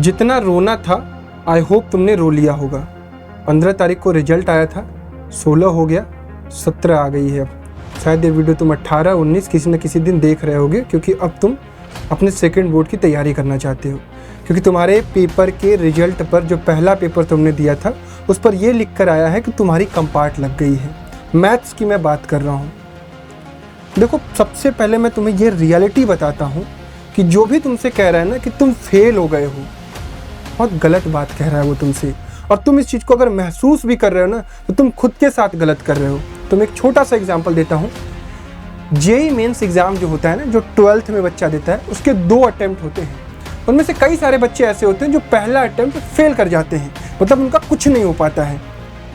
जितना रोना था आई होप तुमने रो लिया होगा। 15 तारीख को रिजल्ट आया था, 16 हो गया, 17 आ गई है। अब शायद ये वीडियो तुम 18, 19 किसी न किसी दिन देख रहे होगे, क्योंकि अब तुम अपने सेकंड बोर्ड की तैयारी करना चाहते हो। क्योंकि तुम्हारे पेपर के रिजल्ट पर जो पहला पेपर तुमने दिया था उस पर यह लिख कर आया है कि तुम्हारी कंपार्ट लग गई है। मैथ्स की मैं बात कर रहा हूँ। देखो, सबसे पहले मैं तुम्हें ये रियलिटी बताता हूँ कि जो भी तुमसे कह रहा है ना कि तुम फेल हो गए हो, बहुत गलत बात कह रहा है वो तुमसे। और तुम इस चीज़ को अगर महसूस भी कर रहे हो ना तो तुम खुद के साथ गलत कर रहे हो। तुम एक छोटा सा एग्जांपल देता हूँ। जेईई मेंस एग्ज़ाम जो होता है ना, जो 12th में बच्चा देता है, उसके 2 अटेम्प्ट होते हैं। उनमें से कई सारे बच्चे ऐसे होते हैं जो पहला अटेम्प्ट फेल कर जाते हैं, मतलब उनका कुछ नहीं हो पाता है।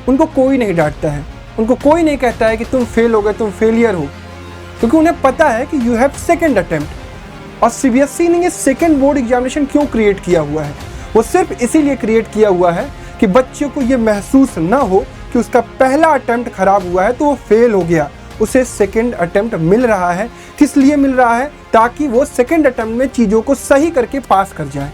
उनको कोई नहीं डांटता है, उनको कोई नहीं कहता है कि तुम फेल हो गए, तुम फेलियर हो, क्योंकि उन्हें पता है कि यू हैव सेकेंड अटेम्प्ट। और सीबीएसई ने ये सेकेंड बोर्ड एग्जामिनेशन क्यों क्रिएट किया हुआ है? वो सिर्फ इसीलिए क्रिएट किया हुआ है कि बच्चे को ये महसूस ना हो कि उसका पहला अटेम्प्ट खराब हुआ है तो वो फेल हो गया, उसे सेकेंड अटेम्प्ट मिल रहा है। किस लिए मिल रहा है? ताकि वो सेकेंड अटेम्प्ट में चीज़ों को सही करके पास कर जाए।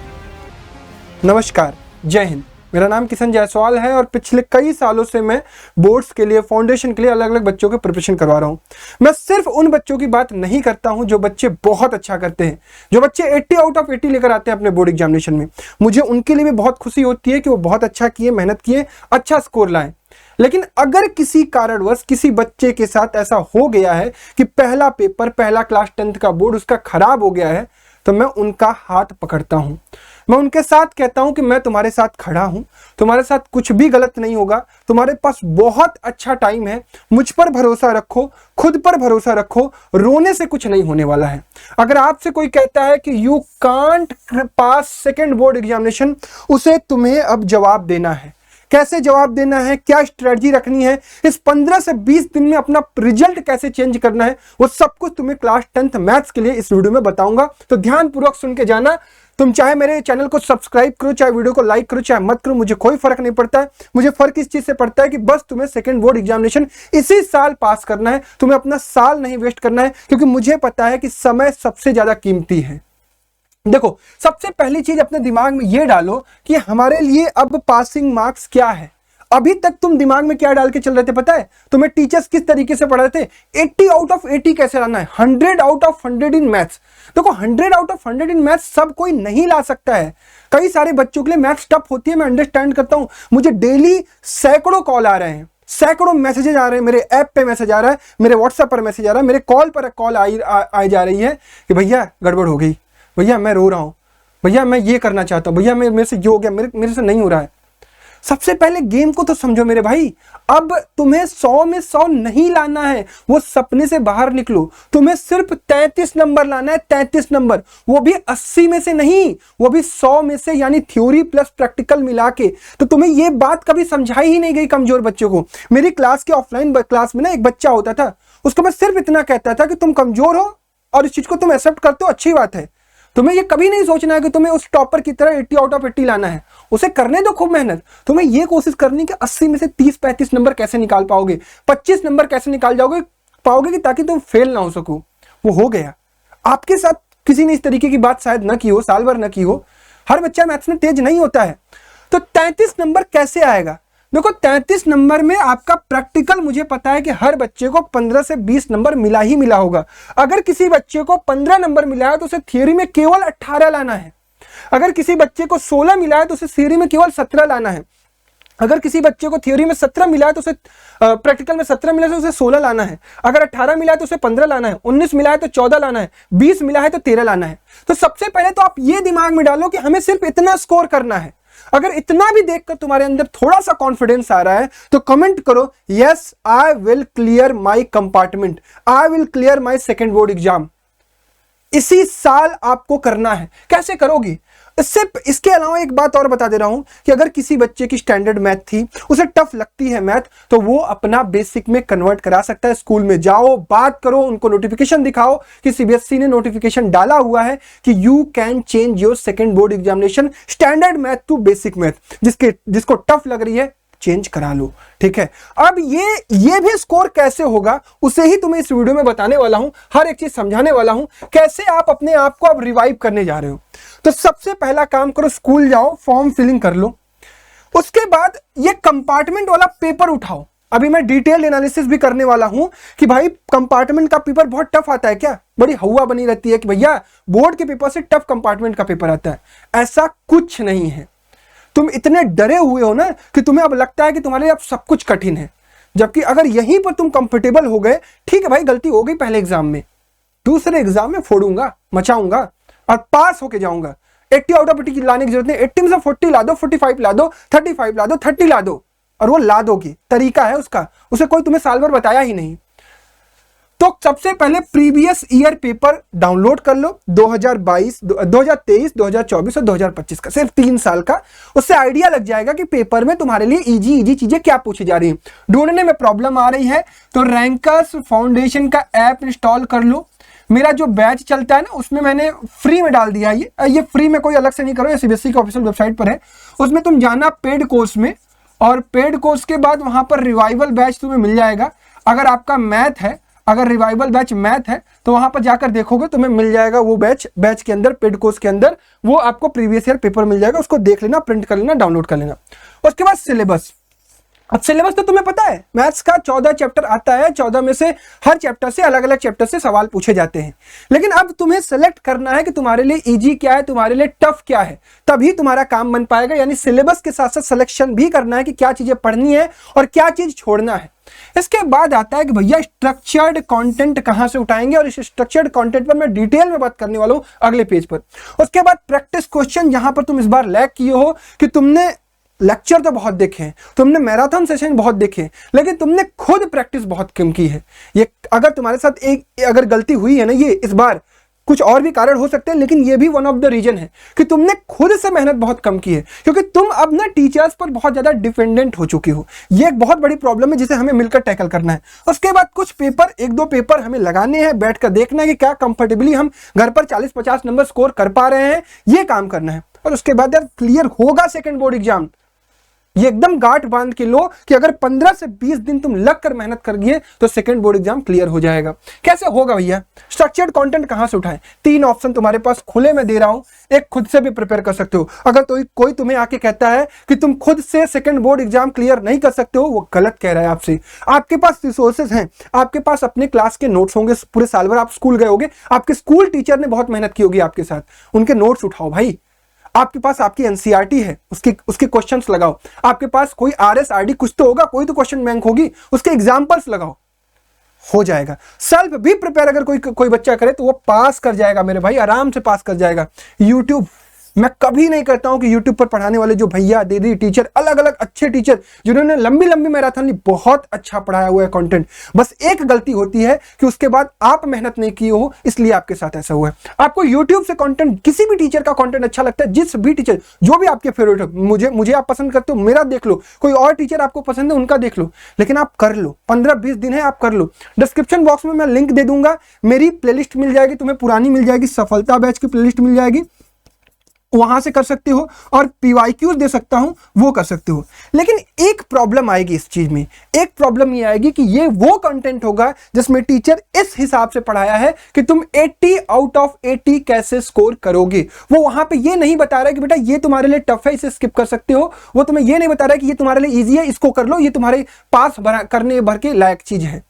नमस्कार, जय हिंद। मेरा नाम किशन जायसवाल है और पिछले कई सालों से मैं बोर्ड्स के लिए, फाउंडेशन के लिए अलग अलग बच्चों के प्रिपरेशन करवा रहा हूँ। मैं सिर्फ उन बच्चों की बात नहीं करता हूँ जो बच्चे बहुत अच्छा करते हैं, जो बच्चे 80 आउट ऑफ 80 लेकर आते हैं अपने बोर्ड एग्जामिनेशन में। मुझे उनके लिए भी बहुत खुशी होती है कि वो बहुत अच्छा किए, मेहनत किए, अच्छा स्कोर लाएं। लेकिन अगर किसी कारणवश किसी बच्चे के साथ ऐसा हो गया है कि पहला पेपर, पहला क्लास 10th का बोर्ड उसका खराब हो गया है, तो मैं उनका हाथ पकड़ता हूं। मैं उनके साथ कहता हूं कि मैं तुम्हारे साथ खड़ा हूं, तुम्हारे साथ कुछ भी गलत नहीं होगा, तुम्हारे पास बहुत अच्छा टाइम है, मुझ पर भरोसा रखो, खुद पर भरोसा रखो, रोने से कुछ नहीं होने वाला है। अगर आपसे कोई कहता है कि you can't pass second board examination, उसे तुम्हें अब जवाब देना है। कैसे जवाब देना है, क्या स्ट्रेटजी रखनी है, इस 15 से 20 दिन में अपना रिजल्ट कैसे चेंज करना है, वो सब कुछ तुम्हें क्लास 10th मैथ्स के लिए इस वीडियो में बताऊंगा। तो ध्यानपूर्वक सुन के जाना। तुम चाहे मेरे चैनल को सब्सक्राइब करो, चाहे वीडियो को लाइक करो, चाहे मत करो, मुझे कोई फर्क नहीं पड़ता है। मुझे फर्क इस चीज से पड़ता है कि बस तुम्हें सेकंड बोर्ड एग्जामिनेशन इसी साल पास करना है। तुम्हें अपना साल नहीं वेस्ट करना है, क्योंकि मुझे पता है कि समय सबसे ज्यादा कीमती है। देखो, सबसे पहली चीज अपने दिमाग में ये डालो कि हमारे लिए अब पासिंग मार्क्स क्या है। अभी तक तुम दिमाग में क्या डाल के चल रहे थे पता है? तुम्हें टीचर्स किस तरीके से पढ़ा रहे थे? 80 आउट ऑफ 80 कैसे लाना है, 100 आउट ऑफ 100 इन मैथ्स। देखो, 100 आउट ऑफ 100 इन मैथ्स सब कोई नहीं ला सकता है। कई सारे बच्चों के लिए मैथ्स टफ होती है, मैं अंडरस्टैंड करता हूं। मुझे डेली सैकड़ों कॉल आ रहे हैं, सैकड़ों मैसेजेस आ रहे हैं, मेरे ऐप पे मैसेज आ रहा है, मेरे व्हाट्सएप पर मैसेज आ रहा है, मेरे कॉल पर कॉल आई जा रही है कि भैया गड़बड़ हो गई, भैया मैं रो रहा हूं, भैया मैं ये करना चाहता हूं, भैया मेरे से ये हो गया, मेरे से नहीं हो रहा है। सबसे पहले गेम को तो समझो मेरे भाई। अब तुम्हें 100 में 100 नहीं लाना है, वो सपने से बाहर निकलो। तुम्हें सिर्फ 33 नंबर लाना है, 33 नंबर, वो भी 80 में से नहीं, वो भी 100 में से, यानी थ्योरी प्लस प्रैक्टिकल मिला के। तो तुम्हें ये बात कभी समझाई ही नहीं गई कमजोर बच्चों को। मेरी क्लास के ऑफलाइन क्लास में ना एक बच्चा होता था, उसको मैं सिर्फ इतना कहता था कि तुम कमजोर हो और इस चीज को तुम एक्सेप्ट करते हो, अच्छी बात है। तुम्हें ये कभी नहीं सोचना है कि तुम्हें उस टॉपर की तरह 80 आउट ऑफ 80 लाना है। उसे करने दो खूब मेहनत। तुम्हें ये कोशिश करनी कि 80 में से 30-35 नंबर कैसे निकाल पाओगे, 25 नंबर कैसे निकाल पाओगे कि ताकि तुम फेल ना हो सको। वो हो गया। आपके साथ किसी ने इस तरीके की बात शायद न की हो, साल भर न की हो। हर बच्चा मैथ्स में तेज नहीं होता है। तो 33 नंबर कैसे आएगा? देखो, 33 नंबर में आपका प्रैक्टिकल, मुझे पता है कि हर बच्चे को 15 से 20 नंबर मिला ही मिला होगा। अगर किसी बच्चे को 15 नंबर मिला है तो उसे थियरी में केवल 18 लाना है। अगर किसी बच्चे को 16 मिला है तो उसे थियरी में केवल 17 लाना है। अगर किसी बच्चे को थियरी में 17 मिला है तो उसे प्रैक्टिकल में 17 मिला है तो उसे 16 लाना है। अगर 18 मिला है तो उसे 15 लाना है, 19 मिला है तो 14 लाना है, 20 मिला है तो 13 लाना है। तो सबसे पहले तो आप ये दिमाग में डालो कि हमें सिर्फ इतना स्कोर करना है। अगर इतना भी देखकर तुम्हारे अंदर थोड़ा सा कॉन्फिडेंस आ रहा है तो कमेंट करो, yes I will clear my compartment, I will clear my second board exam. इसी साल आपको करना है। कैसे करोगे? इसके अलावा एक बात और बता दे रहा हूं कि अगर किसी बच्चे की स्टैंडर्ड मैथ थी, उसे टफ लगती है मैथ, तो वो अपना बेसिक में कन्वर्ट करा सकता है। स्कूल में जाओ, बात करो, उनको नोटिफिकेशन दिखाओ कि सीबीएसई ने नोटिफिकेशन डाला हुआ है कि you can change your second board examination standard math to basic math. जिसको टफ लग रही है चेंज करा लो, ठीक है। अब ये भी स्कोर कैसे होगा उसे ही तुम्हें इस वीडियो में बताने वाला हूं, हर एक चीज समझाने वाला हूं, कैसे आप अपने आप को अब रिवाइव करने जा रहे हो। तो सबसे पहला काम करो, स्कूल जाओ, फॉर्म फिलिंग कर लो। उसके बाद ये कंपार्टमेंट वाला पेपर उठाओ। अभी मैं डिटेल एनालिसिस भी करने वाला हूं कि भाई कंपार्टमेंट का पेपर बहुत टफ आता है क्या, बड़ी हवा बनी रहती है कि भैया बोर्ड के पेपर से टफ कंपार्टमेंट का पेपर आता है। ऐसा कुछ नहीं है। तुम इतने डरे हुए हो ना कि तुम्हें अब लगता है कि तुम्हारे लिए अब सब कुछ कठिन है, जबकि अगर यहीं पर तुम कंफर्टेबल हो गए, ठीक है भाई गलती हो गई पहले एग्जाम में, दूसरे एग्जाम में फोड़ूंगा, मचाऊंगा और पास होके जाऊंगा। 80 आउट ऑफ 80 की लाने की जरूरत नहीं, 80 में से 40 ला दो, 45 ला दो, 35 ला दो, 30 ला दो, और वो ला दोगे, तरीका है उसका, उसे कोई तुम्हें साल भर बताया ही नहीं। तो सबसे पहले प्रीवियस ईयर पेपर डाउनलोड कर लो, 2022, 2023, 2024 और 2025 का, सिर्फ 3 साल का। उससे आइडिया लग जाएगा कि पेपर में तुम्हारे लिए इजी चीजें क्या पूछी जा रही हैं। ढूंढने में प्रॉब्लम आ रही है तो रैंकर्स फाउंडेशन का ऐप इंस्टॉल कर लो। मेरा जो बैच चलता है ना उसमें मैंने फ्री में डाल दिया है, ये फ्री में कोई अलग से नहीं करो, ये सीबीएसई की ऑफिशियल वेबसाइट पर है। उसमें तुम जाना पेड कोर्स में, और पेड कोर्स के बाद वहां पर रिवाइवल बैच तुम्हें मिल जाएगा। अगर आपका मैथ है, अगर रिवाइवल बैच मैथ है तो वहां पर जाकर देखोगे तुम्हें मिल जाएगा वो बैच के अंदर, पेड कोर्स के अंदर वो आपको प्रीवियस ईयर पेपर मिल जाएगा। उसको देख लेना, प्रिंट कर लेना, डाउनलोड कर लेना। उसके बाद सिलेबस। अब सिलेबस तो तुम्हें पता है, मैथ्स का 14 चैप्टर आता है, 14 में से हर चैप्टर से अलग अलग चैप्टर से सवाल पूछे जाते हैं। लेकिन अब तुम्हें सेलेक्ट करना है कि तुम्हारे लिए इजी क्या है, तुम्हारे लिए टफ क्या है, तभी तुम्हारा काम बन पाएगा। यानी सिलेबस के साथ साथ सिलेक्शन भी करना है कि क्या चीजें पढ़नी है और क्या चीज छोड़ना है। इसके बाद आता है कि भैया स्ट्रक्चर्ड कंटेंट कहां से उठाएंगे, और इस स्ट्रक्चर्ड कंटेंट पर मैं डिटेल में बात करने वाला हूं अगले पेज पर। उसके बाद प्रैक्टिस क्वेश्चन, जहां पर तुम इस बार लैग किए हो कि तुमने लेक्चर तो बहुत देखे हैं, तुमने मैराथन सेशन बहुत देखे, लेकिन तुमने खुद प्रैक्टिस बहुत कम की है। ये अगर तुम्हारे साथ अगर गलती हुई है ना, ये इस बार, कुछ और भी कारण हो सकते हैं, लेकिन ये भी वन ऑफ द रीजन है कि तुमने खुद से मेहनत बहुत कम की है, क्योंकि तुम अब ना टीचर्स पर बहुत ज्यादा डिपेंडेंट हो चुके हो। ये एक बहुत बड़ी प्रॉब्लम है जिसे हमें मिलकर टैकल करना है। उसके बाद कुछ पेपर, 1-2 पेपर हमें लगाने हैं, बैठ कर देखना है कि क्या कंफर्टेबली हम घर पर 40-50 नंबर स्कोर कर पा रहे हैं, ये काम करना है। और उसके बाद यार क्लियर होगा सेकेंड बोर्ड एग्जाम, ये एकदम गांठ बांध के लो कि अगर 15 से 20 दिन तुम लग कर मेहनत कर गए तो सेकंड बोर्ड एग्जाम क्लियर हो जाएगा। कैसे होगा भैया? स्ट्रक्चर्ड कंटेंट कहां से उठाएं? 3 ऑप्शन तुम्हारे पास खुले में दे रहा हूं, एक खुद से भी प्रिपेयर कर सकते हो। अगर कोई तुम्हें आके कहता है कि तुम खुद से सेकंड बोर्ड एग्जाम क्लियर नहीं कर सकते हो, वो गलत कह रहा है आपसे। आपके पास रिसोर्सेज हैं, आपके पास अपने क्लास के नोट्स होंगे, पूरे साल भर आप स्कूल गए होगे, आपके स्कूल टीचर ने बहुत मेहनत की होगी आपके साथ, उनके नोट्स उठाओ भाई। आपके पास आपकी एनसीईआरटी है, उसके क्वेश्चंस लगाओ। आपके पास कोई आरएसआरडी कुछ तो होगा, कोई तो क्वेश्चन बैंक होगी, उसके एग्जांपल्स लगाओ, हो जाएगा। सेल्फ भी प्रिपेयर अगर कोई बच्चा करे तो वो पास कर जाएगा मेरे भाई, आराम से पास कर जाएगा। यूट्यूब, मैं कभी नहीं कहता हूं कि यूट्यूब पर पढ़ाने वाले जो भैया दीदी टीचर, अलग अलग अच्छे टीचर जिन्होंने लंबी लंबी मैराथन ली, बहुत अच्छा पढ़ाया हुआ है कंटेंट, बस एक गलती होती है कि उसके बाद आप मेहनत नहीं की हो, इसलिए आपके साथ ऐसा हुआ है। आपको यूट्यूब से कंटेंट, किसी भी टीचर का कंटेंट अच्छा लगता है, जिस भी टीचर, जो भी आपके फेवरेट हो, मुझे आप पसंद करते हो, मेरा देख लो, कोई और टीचर आपको पसंद है उनका देख लो, लेकिन आप कर लो। 15-20 दिन है, आप कर लो। डिस्क्रिप्शन बॉक्स में मैं लिंक दे दूंगा, मेरी प्लेलिस्ट मिल जाएगी तुम्हें, पुरानी मिल जाएगी, सफलता बैच की प्लेलिस्ट मिल जाएगी, वहां से कर सकते हो, और पीवाईक्यूज दे सकता हूं, वो कर सकते हो। लेकिन एक प्रॉब्लम आएगी इस चीज में, एक प्रॉब्लम ये आएगी कि ये वो कंटेंट होगा जिसमें टीचर इस हिसाब से पढ़ाया है कि तुम 80 आउट ऑफ 80 कैसे स्कोर करोगे। वो वहां पे ये नहीं बता रहा है कि बेटा ये तुम्हारे लिए टफ है, इसे स्किप कर सकते हो। वो तुम्हें ये नहीं बता रहा है कि ये तुम्हारे लिए ईजी है, इसको कर लो, ये तुम्हारे पास करने भर के लायक चीज है।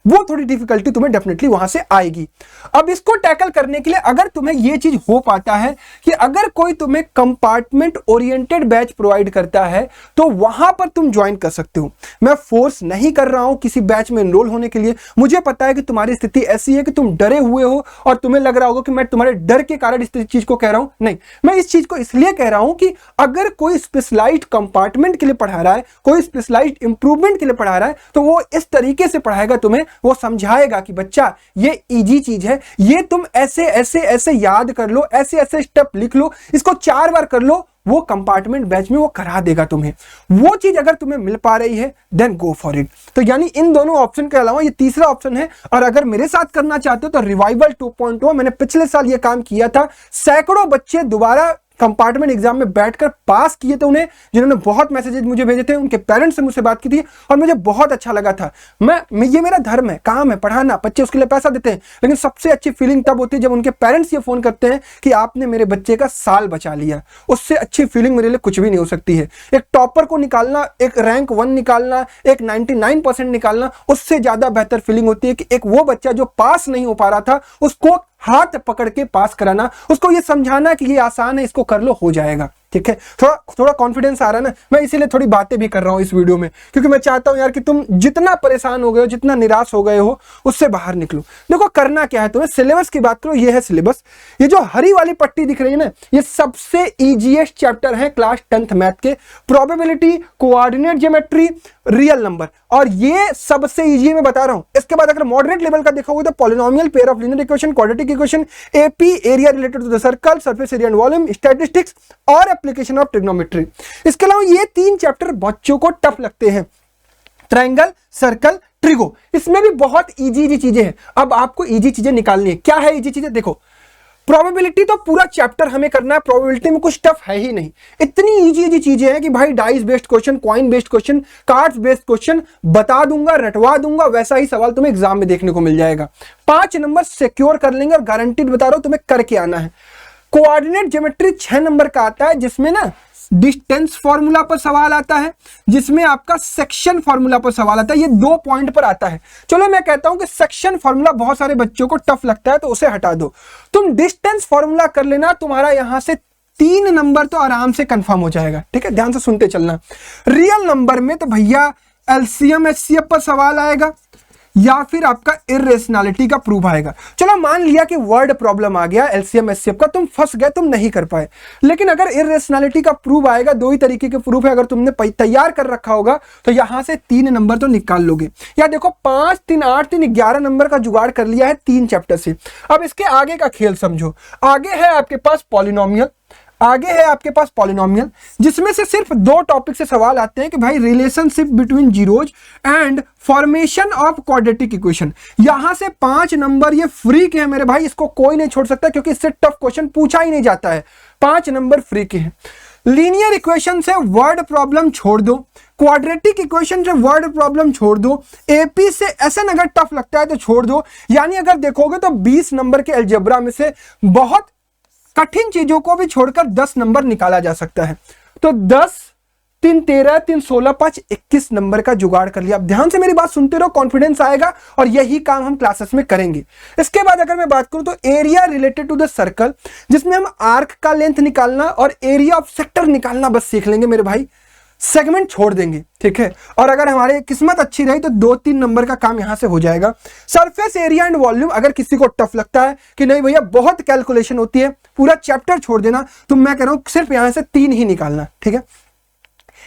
वो थोड़ी डिफिकल्टी तुम्हें डेफिनेटली वहां से आएगी। अब इसको टैकल करने के लिए अगर तुम्हें ये चीज हो पाता है कि अगर कोई तुम्हें कंपार्टमेंट ओरिएंटेड बैच प्रोवाइड करता है तो वहां पर तुम ज्वाइन कर सकते हो। मैं फोर्स नहीं कर रहा हूं किसी बैच में एनरोल होने के लिए। मुझे पता है कि तुम्हारी स्थिति ऐसी है कि तुम डरे हुए हो और तुम्हें लग रहा होगा कि मैं तुम्हारे डर के कारण इस चीज को कह रहा हूं। नहीं, मैं इस चीज को इसलिए कह रहा हूं कि अगर कोई स्पेशलाइज्ड कंपार्टमेंट के लिए पढ़ा रहा है, कोई स्पेशलाइज्ड इंप्रूवमेंट के लिए पढ़ा रहा है, तो वो इस तरीके से पढ़ाएगा तुम्हें, वो समझाएगा कि बच्चा ये इजी चीज है, ये तुम ऐसे ऐसे ऐसे याद कर लो, ऐसे ऐसे स्टेप लिख लो, इसको 4 बार कर लो। वो कंपार्टमेंट बैच में वो करा देगा तुम्हें। वो चीज अगर तुम्हें मिल पा रही है देन गो फॉर इट। तो यानी इन दोनों ऑप्शन के अलावा ये तीसरा ऑप्शन है। और अगर मेरे साथ करना चाहते हो तो रिवाइवल 2.0, मैंने पिछले साल ये काम किया था, सैकड़ों बच्चे दोबारा कंपार्टमेंट एग्जाम में बैठकर पास किए थे उन्हें, जिन्होंने बहुत मैसेजेस मुझे भेजे थे, उनके पेरेंट्स से मुझसे बात की थी और मुझे बहुत अच्छा लगा था। मैं ये मेरा धर्म है, काम है पढ़ाना, बच्चे उसके लिए पैसा देते हैं, लेकिन सबसे अच्छी फीलिंग तब होती है जब उनके पेरेंट्स ये फोन करते हैं कि आपने मेरे बच्चे का साल बचा लिया। उससे अच्छी फीलिंग मेरे लिए कुछ भी नहीं हो सकती है। एक टॉपर को निकालना, एक रैंक 1 निकालना, एक 99% निकालना, उससे ज्यादा बेहतर फीलिंग होती है कि एक वो बच्चा जो पास नहीं हो पा रहा था उसको हाथ पकड़ के पास कराना, उसको ये समझाना कि ये आसान है, इसको कर लो हो जाएगा। ठीक है, थोड़ा कॉन्फिडेंस आ रहा है ना। मैं इसीलिए थोड़ी बातें भी कर रहा हूं इस वीडियो में, क्योंकि मैं चाहता हूं यार कि तुम जितना परेशान हो गए हो, जितना निराश हो गए हो, उससे बाहर निकलो। देखो करना क्या है तुम्हें, सिलेबस की बात करो, ये है सिलेबस। ये जो हरी वाली पट्टी दिख रही है ना, ये सबसे इजीएस्ट चैप्टर है क्लास 10th मैथ के। Probability, coordinate geometry, real number, और ये सबसे इजी मैं बता रहा हूं। इसके बाद अगर मॉडरेट लेवल का देखोगे तो polynomial, pair of linear equation, quadratic equation, AP, area related to the circle, surface area and volume, statistics और एप्लीकेशन ऑफ ट्रिग्नोमेट्री। इसके अलावा ये 3 चैप्टर बच्चों को टफ लगते हैं, ट्रायंगल, सर्कल, ट्रिगो। इसमें भी बहुत इजी चीजें हैं। अब आपको इजी चीजें निकालनी है। क्या है इजी चीजें? देखो, प्रोबेबिलिटी तो पूरा चैप्टर हमें करना है, प्रोबेबिलिटी में कुछ टफ है ही नहीं। इतनी इजी चीजें हैं कि भाई dice based question, coin based question, cards based question बता दूंगा, रटवा दूंगा, वैसा ही सवाल तुम्हें एग्जाम में देखने को मिल जाएगा। 5 नंबर सिक्योर कर लेंगे और गारंटीड बता रहा हूं तुम्हें करके आना है। कोऑर्डिनेट ज्योमेट्री 6 नंबर का आता है, जिसमें ना डिस्टेंस फॉर्मूला पर सवाल आता है, जिसमें आपका सेक्शन फॉर्मूला पर सवाल आता है। ये 2 पॉइंट पर आता है। चलो मैं कहता हूं कि सेक्शन फॉर्मूला बहुत सारे बच्चों को टफ लगता है, तो उसे हटा दो। तुम डिस्टेंस फॉर्मूला कर लेना, तुम्हारा यहां से 3 नंबर तो आराम से कंफर्म हो जाएगा। ठीक है, ध्यान से सुनते चलना। रियल नंबर में तो भैया एलसीएम एचसीएफ पर सवाल आएगा या फिर आपका इर्रेशनैलिटी का प्रूफ आएगा। चलो मान लिया कि वर्ड प्रॉब्लम आ गया एलसीएम एचसीएफ का, तुम फंस गए, तुम नहीं कर पाए। लेकिन अगर इर्रेशनैलिटी का प्रूफ आएगा, 2 ही तरीके के प्रूफ है, अगर तुमने तैयार कर रखा होगा तो यहां से 3 नंबर तो निकाल लोगे। या देखो 5, 3, 8, 3, 11 नंबर का जुगाड़ कर लिया है 3 चैप्टर से। अब इसके आगे का खेल समझो। आगे है आपके पास पॉलिनोमियल, आगे है आपके पास पॉलिनोमियल, जिसमें से सिर्फ 2 टॉपिक से सवाल आते हैं कि भाई relationship between zeros and formation of quadratic equation. यहां से 5 नंबर ये फ्री के हैं मेरे भाई, इसको कोई नहीं छोड़ सकता, क्योंकि इससे टफ क्वेश्चन पूछा ही नहीं जाता है। 5 नंबर फ्री के हैं। लीनियर इक्वेशन से वर्ड प्रॉब्लम छोड़ दो, क्वाड्रेटिक इक्वेशन से वर्ड प्रॉब्लम छोड़ दो, एपी से एसएन अगर टफ लगता है तो छोड़ दो। यानी अगर देखोगे तो 20 नंबर के अलजेब्रा में से बहुत कठिन चीजों को भी छोड़कर 10 नंबर निकाला जा सकता है। तो 10, 3, 13, 3, 16, 5, 21 नंबर का जुगाड़ कर लिया। अब ध्यान से मेरी बात सुनते रहो, कॉन्फिडेंस आएगा और यही काम हम क्लासेस में करेंगे। इसके बाद अगर मैं बात करूं तो area related to the circle, जिसमें हम आर्क का लेंथ निकालना और एरिया ऑफ सेक्टर निकालना बस सीख लेंगे मेरे भाई, सेगमेंट छोड़ देंगे। ठीक है, और अगर हमारी किस्मत अच्छी रही तो 2-3 नंबर का काम यहां से हो जाएगा। सरफेस एरिया एंड वॉल्यूम, अगर किसी को टफ लगता है कि नहीं भैया बहुत कैलकुलेशन होती है, पूरा चैप्टर छोड़ देना, तो मैं कह रहा हूं सिर्फ यहां से 3 ही निकालना। ठीक है,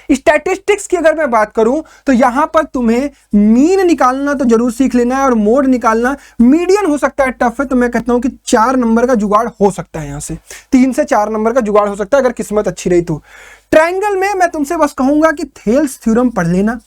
स्टैटिस्टिक्स की अगर मैं बात करूं तो यहां पर तुम्हें मीन निकालना तो जरूर सीख लेना है और मोड निकालना। मीडियन हो सकता है टफ है, तो मैं कहता हूं कि 4 नंबर का जुगाड़ हो सकता है, यहां से 3 से 4 नंबर का जुगाड़ हो सकता है अगर किस्मत अच्छी रही तो। ट्रायंगल में मैं तुमसे बस कहूंगा कि थेल्स थ्योरम पढ़ लेना।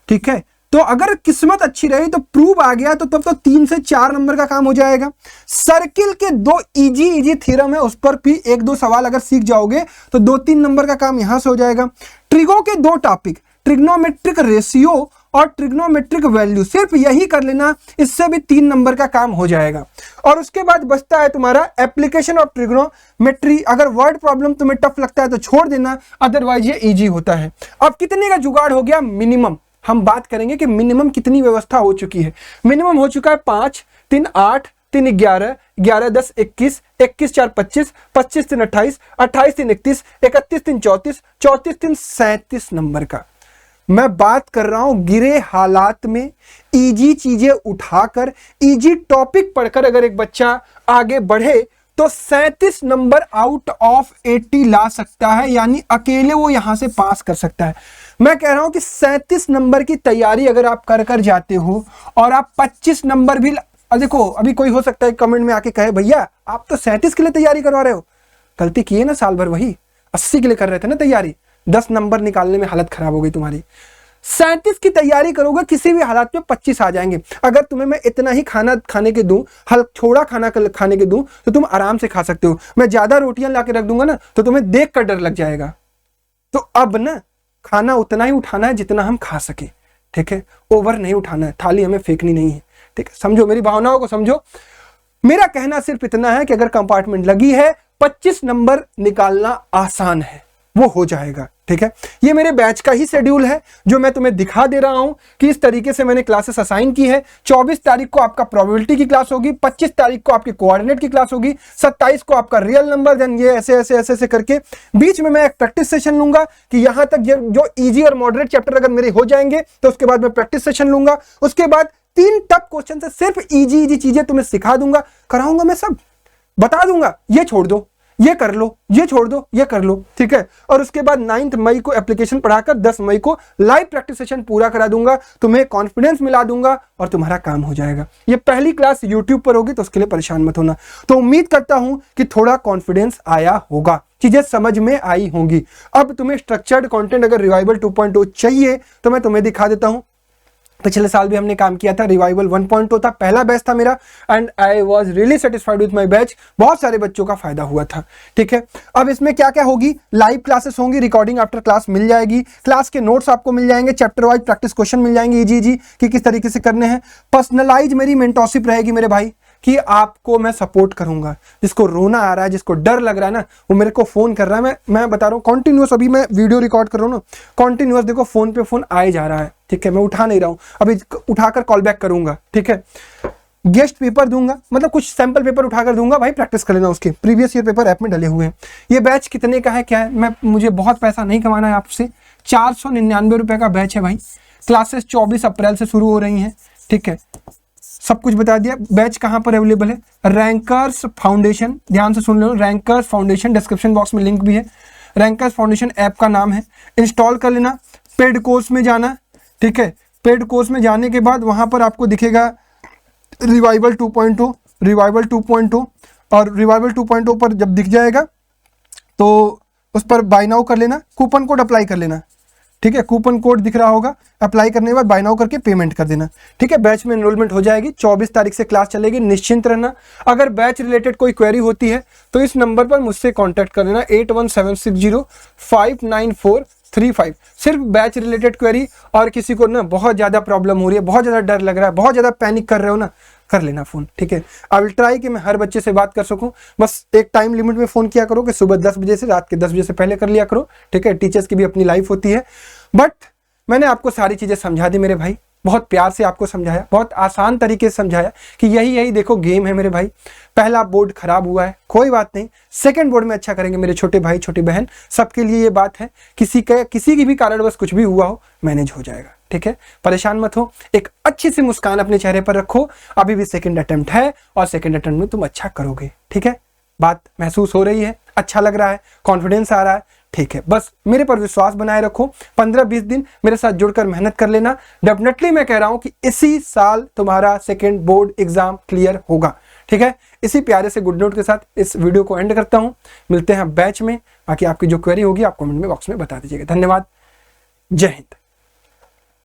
ठीक है, तो अगर किस्मत अच्छी रही तो प्रूफ आ गया तो तब तो 3 से 4 नंबर का काम हो जाएगा। सर्किल के 2 इजी थ्योरम है, उस पर भी 1-2 सवाल अगर सीख जाओगे तो 2-3 नंबर का काम यहां से हो जाएगा। ट्रिगो के 2 टॉपिक, ट्रिग्नोमेट्रिक रेशियो और ट्रिग्नोमेट्रिक वैल्यू, सिर्फ यही कर लेना, इससे भी 3 नंबर का काम हो जाएगा। और उसके बाद बचता है तुम्हारा एप्लीकेशन ऑफ ट्रिग्नोमेट्री। अगर वर्ड प्रॉब्लम तुम्हें टफ लगता है तो छोड़ देना, अदरवाइज ये इजी होता है। अब कितने का जुगाड़ हो गया? मिनिमम हम बात करेंगे कि मिनिमम कितनी व्यवस्था हो चुकी है। मिनिमम हो चुका है 5, 3, 8, 3, 11, 11, 10, 21, 21, 4, 25, 25, 3, 28, 28, 3, 31, 31, 3, 34, 34, 3, 37 नंबर का। मैं बात कर रहा हूं गिरे हालात में इजी चीजें उठाकर, इजी टॉपिक पढ़कर अगर एक बच्चा आगे बढ़े तो 37 नंबर आउट ऑफ 80 ला सकता है, यानी अकेले वो यहां से पास कर सकता है। मैं कह रहा हूं कि 37 नंबर की तैयारी अगर आप कर जाते हो और आप 25 नंबर भी, देखो अभी कोई हो सकता है कमेंट में आके कहे भैया आप तो 37 के लिए तैयारी करवा रहे हो, गलती किए ना, साल भर वही 80 के लिए कर रहे थे ना तैयारी, 10 नंबर निकालने में हालत खराब हो गई तुम्हारी। 37 की तैयारी करोगे किसी भी हालात में 25 आ जाएंगे। अगर तुम्हें मैं इतना ही खाना खाने के दूं, थोड़ा खाना खाने के दूं, तो तुम आराम से खा सकते हो। मैं ज्यादा रोटियां ला के रख दूंगा ना तो तुम्हें देख कर डर लग जाएगा। तो अब ना खाना उतना ही उठाना है जितना हम खा सके, ठीक है, ओवर नहीं उठाना है, थाली हमें फेंकनी नहीं है, ठीक है, समझो मेरी भावनाओं को समझो। मेरा कहना सिर्फ इतना है कि अगर कंपार्टमेंट लगी है 25 नंबर निकालना आसान है, वो हो जाएगा, ठीक है। ये मेरे बैच का ही शेड्यूल है जो मैं तुम्हें दिखा दे रहा हूं कि इस तरीके से मैंने क्लासेस असाइन की है। 24 तारीख को आपका प्रोबेबिलिटी की क्लास होगी, 25 तारीख को आपके कोऑर्डिनेट की क्लास होगी, 27 को आपका रियल नंबर, देन ये ऐसे ऐसे ऐसे ऐसे करके बीच में मैं एक प्रैक्टिस सेशन लूंगा कि यहां तक जो इजी और मॉडरेट चैप्टर अगर मेरे हो जाएंगे तो उसके बाद मैं प्रैक्टिस सेशन लूंगा। उसके बाद 3 टफ क्वेश्चन से सिर्फ इजी चीजें तुम्हें सिखा दूंगा, कराऊंगा, मैं सब बता दूंगा, ये छोड़ दो, ये कर लो, ये छोड़ दो, ये कर लो, ठीक है। और उसके बाद 9 मई को एप्लीकेशन पढ़ाकर 10 मई को लाइव प्रैक्टिस सेशन पूरा करा दूंगा, तुम्हें कॉन्फिडेंस मिला दूंगा और तुम्हारा काम हो जाएगा। ये पहली क्लास यूट्यूब पर होगी तो उसके लिए परेशान मत होना। तो उम्मीद करता हूं कि थोड़ा कॉन्फिडेंस आया होगा, चीजें समझ में आई होंगी। अब तुम्हें स्ट्रक्चर्ड कंटेंट अगर रिवाइवल 2.0 चाहिए तो मैं तुम्हें दिखा देता हूं। पिछले साल भी हमने काम किया था, रिवाइवल 1.0 था, पहला बैच था मेरा, and I was really satisfied with my batch. बहुत सारे बच्चों का फायदा हुआ था, ठीक है। अब इसमें क्या क्या होगी, लाइव क्लासेस होंगी, रिकॉर्डिंग आफ्टर क्लास मिल जाएगी, क्लास के नोट्स आपको मिल जाएंगे, चैप्टर वाइज प्रैक्टिस क्वेश्चन मिल जाएंगे इजी कि किस तरीके से करने हैं। पर्सनलाइज मेरी मेंटरशिप रहेगी मेरे भाई, कि आपको मैं सपोर्ट करूंगा। जिसको रोना आ रहा है, जिसको डर लग रहा है ना, वो मेरे को फोन कर रहा है। मैं बता रहा हूँ कॉन्टिन्यूअस, अभी मैं वीडियो रिकॉर्ड कर रहा हूँ ना, कॉन्टिन्यूअस देखो फोन पे फोन आए जा रहा है, ठीक है। मैं उठा नहीं रहा हूँ, अभी उठाकर कॉल बैक करूंगा, ठीक है। गेस्ट पेपर दूंगा, मतलब कुछ सैंपल पेपर उठाकर दूंगा, भाई प्रैक्टिस कर लेना, उसके प्रीवियस ईयर पेपर ऐप में डले हुए हैं। ये बैच कितने का है, क्या है, मुझे बहुत पैसा नहीं कमाना है आपसे, 499 रुपए का बैच है भाई। क्लासेस 24 अप्रैल से शुरू हो रही हैं, ठीक है, सब कुछ बता दिया। बैच कहां पर अवेलेबल है, रैंकर्स फाउंडेशन, ध्यान से सुन लो, रैंकर्स फाउंडेशन, डिस्क्रिप्शन बॉक्स में लिंक भी है। रैंकर्स फाउंडेशन ऐप का नाम है, इंस्टॉल कर लेना, पेड कोर्स में जाना, ठीक है। पेड कोर्स में जाने के बाद वहां पर आपको दिखेगा रिवाइवल 2.0, रिवाइवल 2.0, और रिवाइवल 2.0 पर जब दिख जाएगा तो उस पर बाय नाउ कर लेना, कूपन कोड अप्लाई कर लेना, ठीक है। कूपन कोड दिख रहा होगा, अप्लाई करने के बाद बाय नाउ करके पेमेंट कर देना, ठीक है। बैच में एनरोलमेंट हो जाएगी, 24 तारीख से क्लास चलेगी, निश्चिंत रहना। अगर बैच रिलेटेड कोई क्वेरी होती है तो इस नंबर पर मुझसे कांटेक्ट कर लेना, 8176059435। सिर्फ बैच रिलेटेड क्वेरी, और किसी को ना बहुत ज़्यादा प्रॉब्लम हो रही है, बहुत ज़्यादा डर लग रहा है, बहुत ज़्यादा पैनिक कर रहे हो ना, कर लेना फ़ोन, ठीक है। आई विल ट्राई कि मैं हर बच्चे से बात कर सकूं। बस एक टाइम लिमिट में फ़ोन किया करो कि सुबह 10 बजे से रात के 10 बजे से पहले कर लिया करो, ठीक है। टीचर्स की भी अपनी लाइफ होती है, बट मैंने आपको सारी चीज़ें समझा दी मेरे भाई, बहुत प्यार से आपको समझाया, बहुत आसान तरीके से समझाया कि यही देखो गेम है मेरे भाई। पहला बोर्ड खराब हुआ है, कोई बात नहीं, सेकंड बोर्ड में अच्छा करेंगे मेरे छोटे भाई छोटी बहन, सबके लिए ये बात है। किसी की भी कारणवश कुछ भी हुआ हो, मैनेज हो जाएगा, ठीक है। परेशान मत हो, एक अच्छी सी मुस्कान अपने चेहरे पर रखो। अभी भी सेकंड अटेम्प्ट है और सेकंड अटेम्प्ट में तुम अच्छा करोगे, ठीक है। बात महसूस हो रही है, अच्छा लग रहा है, कॉन्फिडेंस आ रहा है, ठीक है। बस मेरे पर विश्वास बनाए रखो, 15-20 दिन मेरे साथ जुड़कर मेहनत कर लेना। डेफिनेटली मैं कह रहा हूं कि इसी साल तुम्हारा सेकंड बोर्ड एग्जाम क्लियर होगा, ठीक है। इसी प्यारे से गुड नोट के साथ इस वीडियो को एंड करता हूं। मिलते हैं बैच में, बाकी आपकी जो क्वेरी होगी आप कमेंट में बॉक्स में बता दीजिएगा। धन्यवाद, जय हिंद।